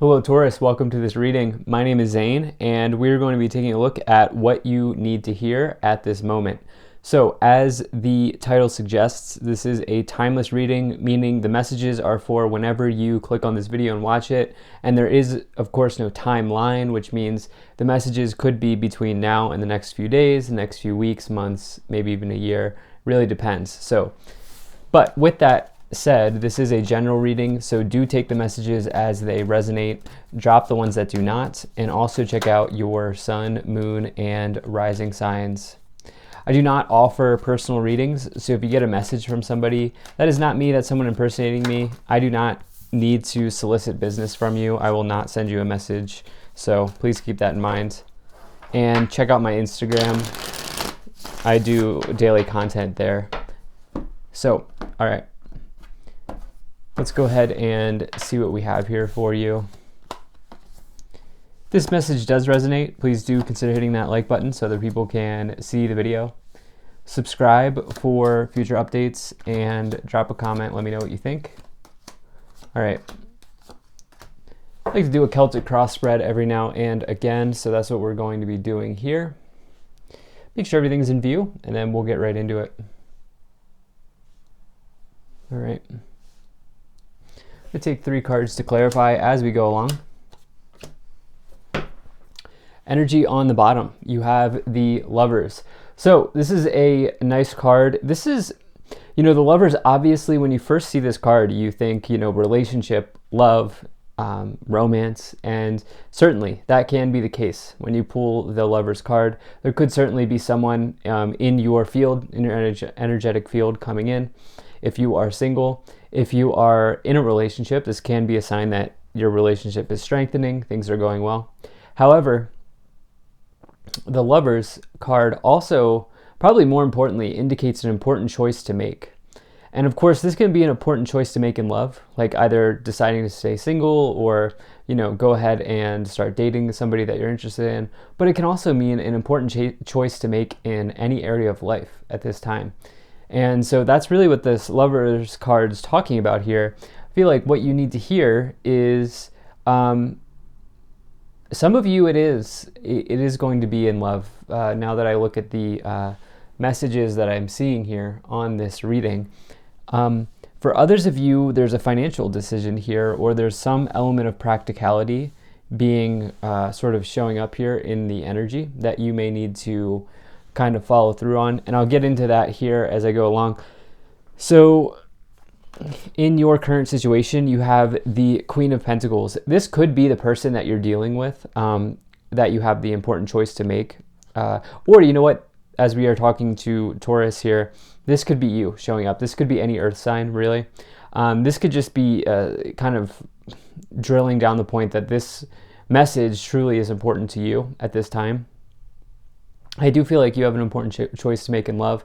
Hello Taurus, welcome to this reading. My name is Zane and we're going to be taking a look at what you need to hear at this moment. So as the title suggests, this is a timeless reading, meaning the messages are for whenever you click on this video and watch it. And there is, of course, no timeline, which means the messages could be between now and the next few days, the next few weeks, months, maybe even a year. Really depends. But with that said, this is a general reading, so do take the messages as they resonate, drop the ones that do not, and also check out your sun, moon, and rising signs. I do not offer personal readings, so if you get a message from somebody, that is not me, that's someone impersonating me. I do not need to solicit business from you. I will not send you a message, so please keep that in mind. And check out my Instagram. I do daily content there. So, all right. Let's go ahead and see what we have here for you. If this message does resonate, please do consider hitting that like button so other people can see the video. Subscribe for future updates and drop a comment. Let me know what you think. All right. I like to do a Celtic cross spread every now and again, so that's what we're going to be doing here. Make sure everything's in view, and then we'll get right into it. All right. I'm going to take 3 cards to clarify as we go along. Energy on the bottom, you have the Lovers. So this is a nice card. This is, the Lovers, obviously when you first see this card, you think, relationship, love, romance, and certainly that can be the case. When you pull the Lovers card, there could certainly be someone in your field, in your energetic field coming in. If you are single, if you are in a relationship, this can be a sign that your relationship is strengthening, things are going well. However, the Lovers card also, probably more importantly, indicates an important choice to make. And of course, this can be an important choice to make in love, like either deciding to stay single or, go ahead and start dating somebody that you're interested in. But it can also mean an important choice to make in any area of life at this time. And so that's really what this Lovers card is talking about here. I feel like what you need to hear is, some of you it is going to be in love. Now that I look at the messages that I'm seeing here on this reading. For others of you, there's a financial decision here, or there's some element of practicality being sort of showing up here in the energy that you may need to kind of follow through on, and I'll get into that here as I go along. So in your current situation, you have the Queen of Pentacles. This could be the person that you're dealing with, that you have the important choice to make, or you know what, as we are talking to Taurus here, this could be you showing up. This could be any earth sign, really. This could just be kind of drilling down the point that this message truly is important to you at this time. I do feel like you have an important choice to make in love.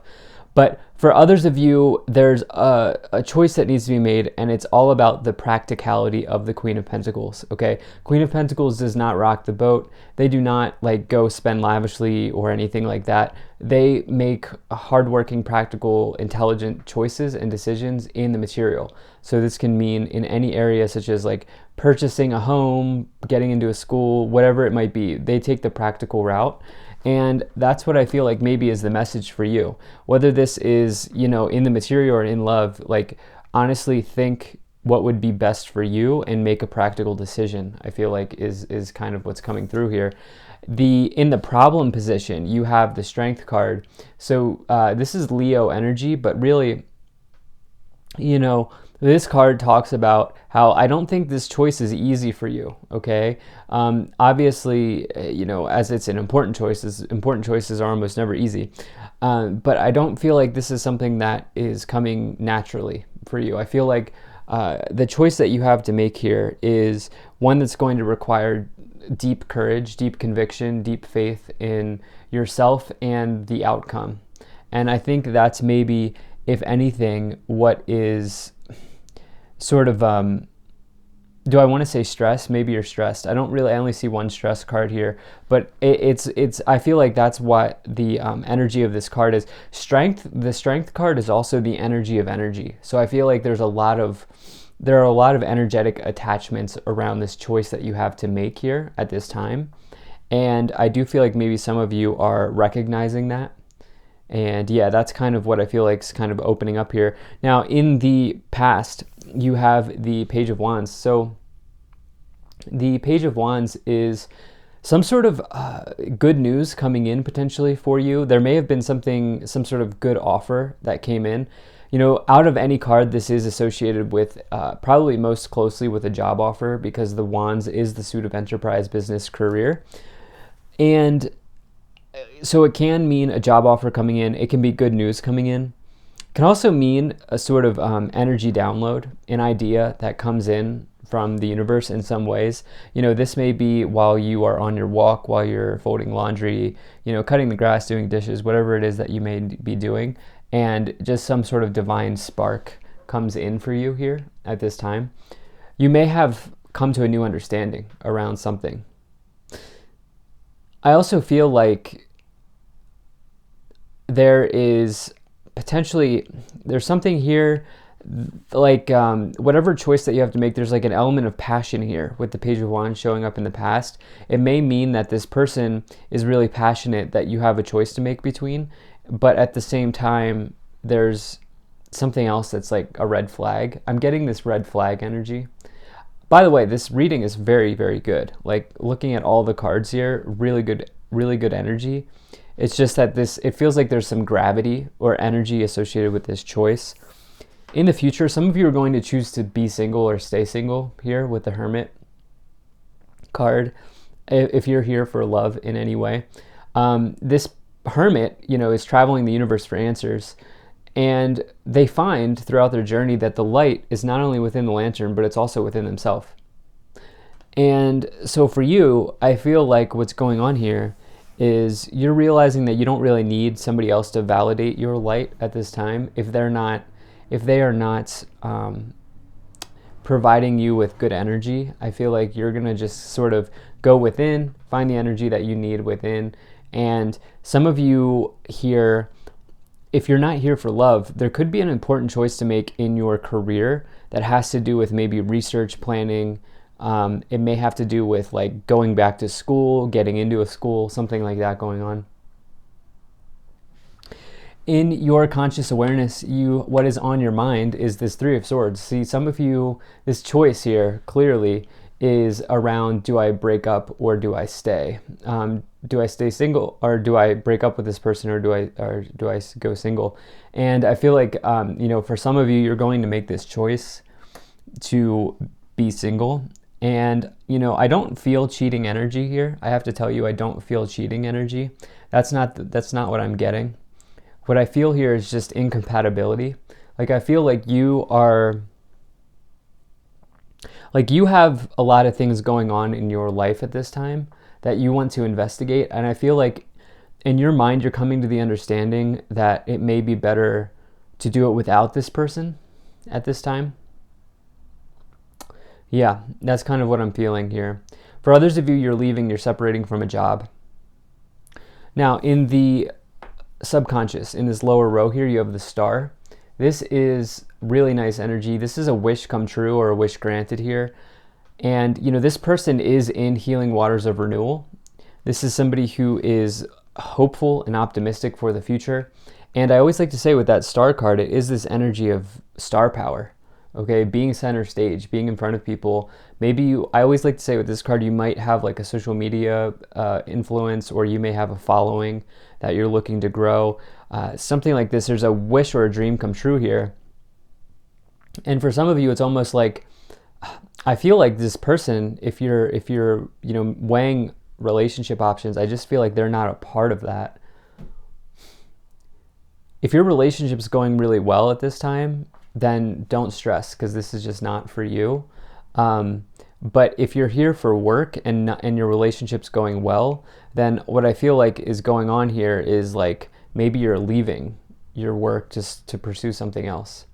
But for others of you, there's a choice that needs to be made, and it's all about the practicality of the Queen of Pentacles, okay? Queen of Pentacles does not rock the boat. They do not go spend lavishly or anything like that. They make hardworking, practical, intelligent choices and decisions in the material. So this can mean in any area such as purchasing a home, getting into a school, whatever it might be. They take the practical route. And that's what I feel like maybe is the message for you. Whether this is, in the material or in love, honestly think what would be best for you and make a practical decision, I feel like is kind of what's coming through here. In the problem position, you have the Strength card. So this is Leo energy, but really, this card talks about how I don't think this choice is easy for you, okay? Obviously, as it's an important choices are almost never easy. But I don't feel like this is something that is coming naturally for you. I feel like the choice that you have to make here is one that's going to require deep courage, deep conviction, deep faith in yourself and the outcome. And I think that's maybe, if anything, what is sort of, do I want to say stress? Maybe you're stressed. I only see one stress card here, but I feel like that's what the energy of this card is. Strength, the Strength card is also the energy of energy. So I feel like there's a lot of there are a lot of energetic attachments around this choice that you have to make here at this time. And I do feel like maybe some of you are recognizing that. And yeah, that's kind of what I feel like is kind of opening up here. Now, in the past, you have the Page of Wands. So the Page of Wands is some sort of good news coming in potentially for you. There may have been some sort of good offer that came in. You know, out of any card, this is associated with probably most closely with a job offer, because the Wands is the suit of enterprise, business, career. And so it can mean a job offer coming in. It can be good news coming in. It can also mean a sort of energy download, an idea that comes in from the universe in some ways. You know, this may be while you are on your walk, while you're folding laundry, you know, cutting the grass, doing dishes, whatever it is that you may be doing. And just some sort of divine spark comes in for you here at this time. You may have come to a new understanding around something. I also feel like there's something here, like whatever choice that you have to make, there's like an element of passion here with the Page of Wands showing up in the past. It may mean that this person is really passionate that you have a choice to make between, but at the same time, there's something else that's like a red flag. I'm getting this red flag energy. By the way, this reading is very, very good. Like, looking at all the cards here, really good energy. It's just that it feels like there's some gravity or energy associated with this choice. In the future, some of you are going to choose to be single or stay single here with the Hermit card, if you're here for love in any way. This Hermit, you know, is traveling the universe for answers, and they find throughout their journey that the light is not only within the lantern, but it's also within themselves. And so for you, I feel like what's going on here is you're realizing that you don't really need somebody else to validate your light at this time. If they are not providing you with good energy, I feel like you're gonna just sort of go within, find the energy that you need within. And some of you here, if you're not here for love, there could be an important choice to make in your career that has to do with maybe research planning. It may have to do with like going back to school, getting into a school, something like that going on. In your conscious awareness, what is on your mind is this Three of Swords. See, some of you, this choice here clearly is around, do I break up or do I stay? Do I stay single, or do I break up with this person, or do I go single? And I feel like you know, for some of you, you're going to make this choice to be single. And you know, I don't feel cheating energy here. I have to tell you, I don't feel cheating energy. That's not what I'm getting. What I feel here is just incompatibility. Like, I feel like you have a lot of things going on in your life at this time that you want to investigate. And I feel like in your mind, you're coming to the understanding that it may be better to do it without this person at this time. Yeah, that's kind of what I'm feeling here. For others of you, you're leaving, you're separating from a job. Now, in the subconscious, in this lower row here, you have the Star. This is really nice energy. This is a wish come true, or a wish granted here. And you know, this person is in healing waters of renewal. This is somebody who is hopeful and optimistic for the future. And I always like to say with that Star card, it is this energy of star power. Okay, being center stage, being in front of people. I always like to say with this card, you might have like a social media influence, or you may have a following that you're looking to grow. Something like this, there's a wish or a dream come true here. And for some of you, it's almost like, I feel like this person, if you're you know, weighing relationship options, I just feel like they're not a part of that. If your relationship's going really well at this time, then don't stress, because this is just not for you. But if you're here for work and your relationship's going well, then what I feel like is going on here is like, maybe you're leaving your work just to pursue something else.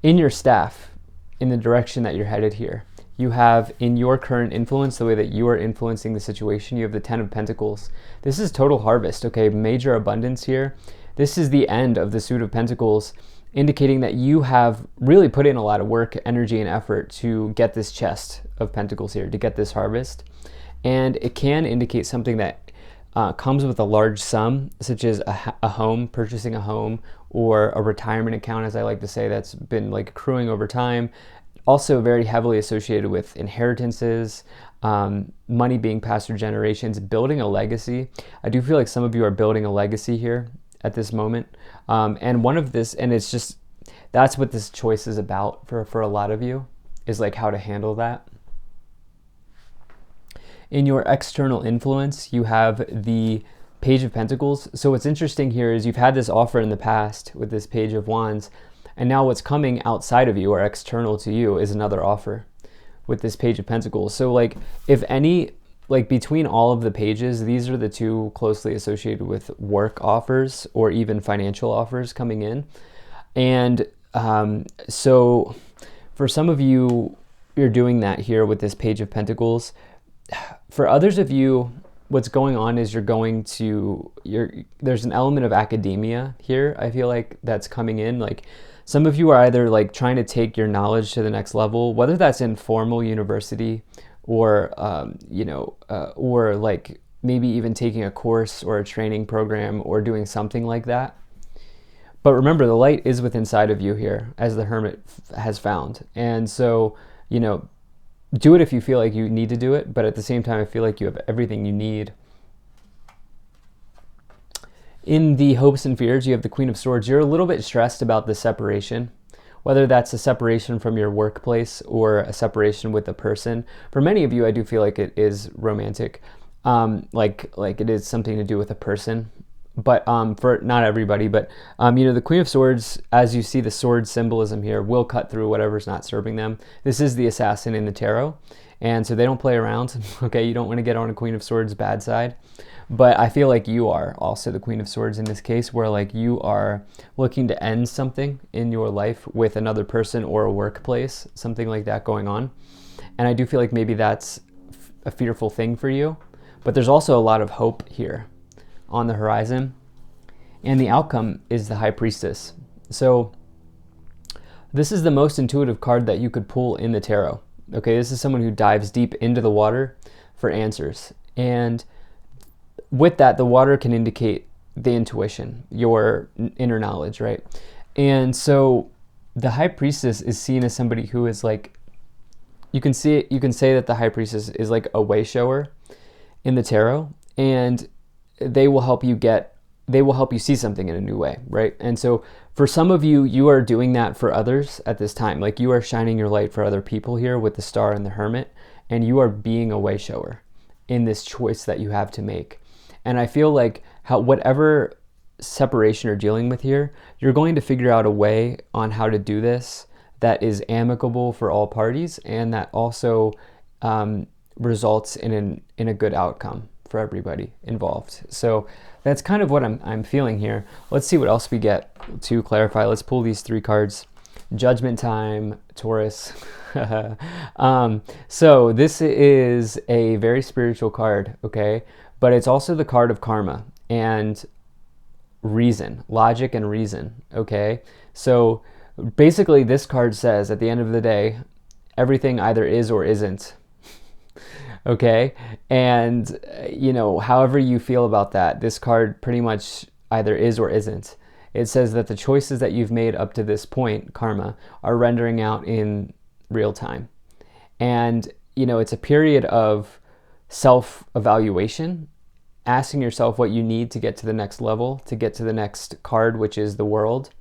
In your staff, in the direction that you're headed here, you have, in your current influence, the way that you are influencing the situation, you have the Ten of Pentacles. This is total harvest, okay? Major abundance here. This is the end of the Suit of Pentacles. indicating that you have really put in a lot of work, energy, and effort to get this chest of pentacles here, to get this harvest. And it can indicate something that comes with a large sum, such as a home, purchasing a home, or a retirement account, as I like to say, that's been like accruing over time. Also very heavily associated with inheritances, money being passed through generations, building a legacy. I do feel like some of you are building a legacy here at this moment. And one of this, and it's just, that's what this choice is about for a lot of you, is like how to handle that. In your external influence, you have the Page of Pentacles. So what's interesting here is you've had this offer in the past with this Page of Wands, and now what's coming outside of you or external to you is another offer with this Page of Pentacles. So like, if any, like between all of the pages, these are the two closely associated with work offers or even financial offers coming in. And so for some of you, you're doing that here with this Page of Pentacles. For others of you, what's going on is there's an element of academia here, I feel like, that's coming in. Like some of you are either like trying to take your knowledge to the next level, whether that's in formal university or, or like maybe even taking a course or a training program or doing something like that. But remember, the light is within inside of you here, as the Hermit has found. And so, do it if you feel like you need to do it, but at the same time, I feel like you have everything you need. In the hopes and fears, you have the Queen of Swords. You're a little bit stressed about the separation, whether that's a separation from your workplace or a separation with a person. For many of you, I do feel like it is romantic, like it is something to do with a person. But for not everybody, but the Queen of Swords, as you see the sword symbolism here, will cut through whatever's not serving them. This is the Assassin in the tarot, and so they don't play around. Okay, you don't want to get on a Queen of Swords bad side, but I feel like you are also the Queen of Swords in this case, where like you are looking to end something in your life with another person or a workplace, something like that going on. And I do feel like maybe that's a fearful thing for you, but there's also a lot of hope here on the horizon, and the outcome is the High Priestess. So this is the most intuitive card that you could pull in the tarot. Okay, this is someone who dives deep into the water for answers, and with that, the water can indicate the intuition, your inner knowledge, right? And so the High Priestess is seen as somebody who is like, you can say that the High Priestess is like a way shower in the tarot, and they will help you see something in a new way, right? And so for some of you, you are doing that for others at this time. Like you are shining your light for other people here with the Star and the Hermit, and you are being a way shower in this choice that you have to make. And I feel like whatever separation you're dealing with here, you're going to figure out a way on how to do this that is amicable for all parties, and that also results in a good outcome for everybody involved. So that's kind of what I'm feeling here. Let's see what else we get to clarify. Let's pull these three cards. Judgment time, Taurus. So this is a very spiritual card, okay? But it's also the card of karma and reason, logic and reason, okay? So basically this card says at the end of the day, everything either is or isn't. Okay, and however you feel about that, this card pretty much either is or isn't. It says that the choices that you've made up to this point, karma, are rendering out in real time. And, it's a period of self-evaluation, asking yourself what you need to get to the next level, to get to the next card, which is the World,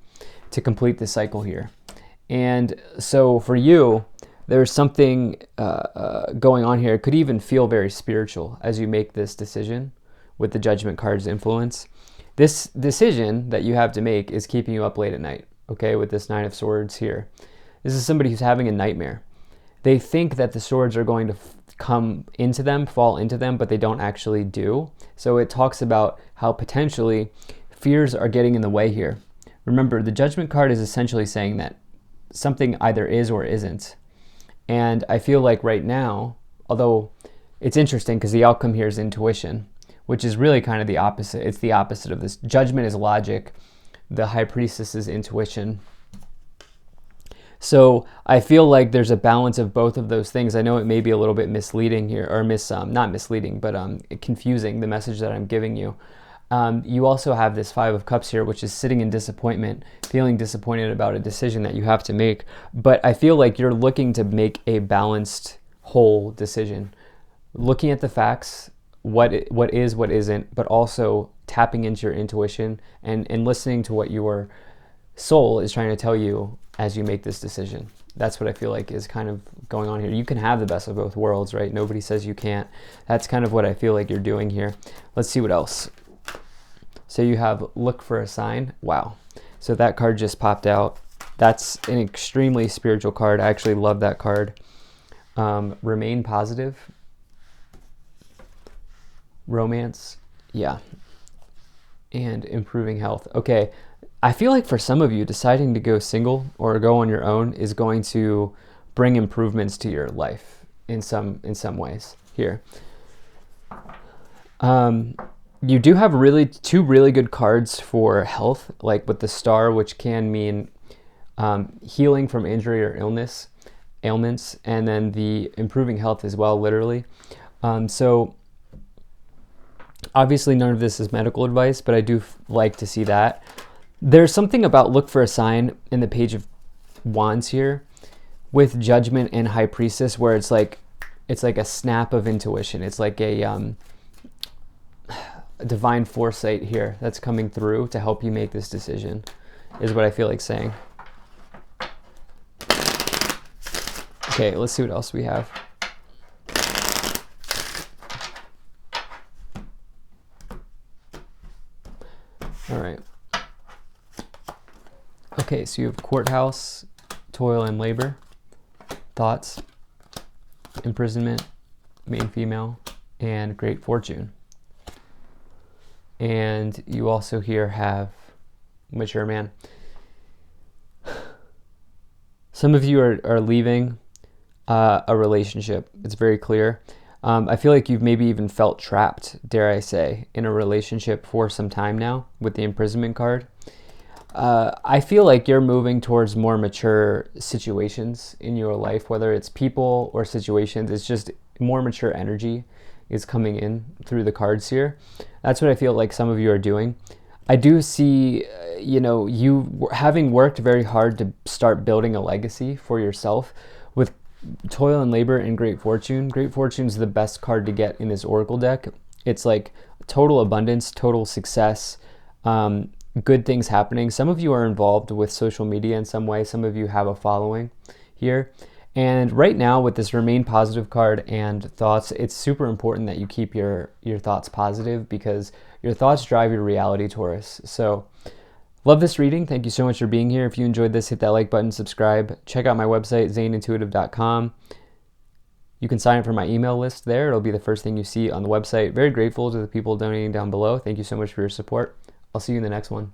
to complete the cycle here. And so for you, there's something going on here. It could even feel very spiritual as you make this decision with the Judgment card's influence. This decision that you have to make is keeping you up late at night, okay, with this Nine of Swords here. This is somebody who's having a nightmare. They think that the swords are going to come into them, fall into them, but they don't actually do. So it talks about how potentially fears are getting in the way here. Remember, the Judgment card is essentially saying that something either is or isn't. And I feel like right now, although it's interesting because the outcome here is intuition, which is really kind of the opposite. It's the opposite of this. Judgment is logic. The High Priestess is intuition. So I feel like there's a balance of both of those things. I know it may be a little bit misleading here, or not misleading, but confusing, the message that I'm giving you. You also have this Five of Cups here, which is sitting in disappointment, feeling disappointed about a decision that you have to make. But I feel like you're looking to make a balanced, whole decision, looking at the facts, what is, what isn't, but also tapping into your intuition and listening to what your soul is trying to tell you as you make this decision. That's what I feel like is kind of going on here. You can have the best of both worlds, right? Nobody says you can't. That's kind of what I feel like you're doing here. Let's see what else. So you have look for a sign. Wow. So that card just popped out. That's an extremely spiritual card. I actually love that card. Remain positive. Romance. Yeah. And improving health. Okay. I feel like for some of you, deciding to go single or go on your own is going to bring improvements to your life in some ways here. You do have two really good cards for health, like with the Star, which can mean healing from injury or ailments, and then the improving health as well, literally. So obviously none of this is medical advice, but I do like to see that. There's something about look for a sign in the Page of Wands here with Judgment and High Priestess, where it's like a snap of intuition. It's like a divine foresight here that's coming through to help you make this decision, is what I feel like saying. Okay, let's see what else we have. All right. Okay, so you have courthouse, toil and labor, thoughts, imprisonment, main female, and great fortune. And you also here have mature man. Some of you are leaving a relationship. It's very clear. I feel like you've maybe even felt trapped, dare I say, in a relationship for some time now with the imprisonment card. I feel like you're moving towards more mature situations in your life, whether it's people or situations. It's just more mature energy is coming in through the cards here. That's what I feel like some of you are doing. I do see, you having worked very hard to start building a legacy for yourself with toil and labor and great fortune. Great fortune is the best card to get in this oracle deck. It's like total abundance, total success, good things happening. Some of you are involved with social media in some way. Some of you have a following here. And right now with this remain positive card and thoughts, it's super important that you keep your thoughts positive, because your thoughts drive your reality, Taurus. So love this reading. Thank you so much for being here. If you enjoyed this, hit that like button, subscribe. Check out my website, zaineintuitive.com. You can sign up for my email list there. It'll be the first thing you see on the website. Very grateful to the people donating down below. Thank you so much for your support. I'll see you in the next one.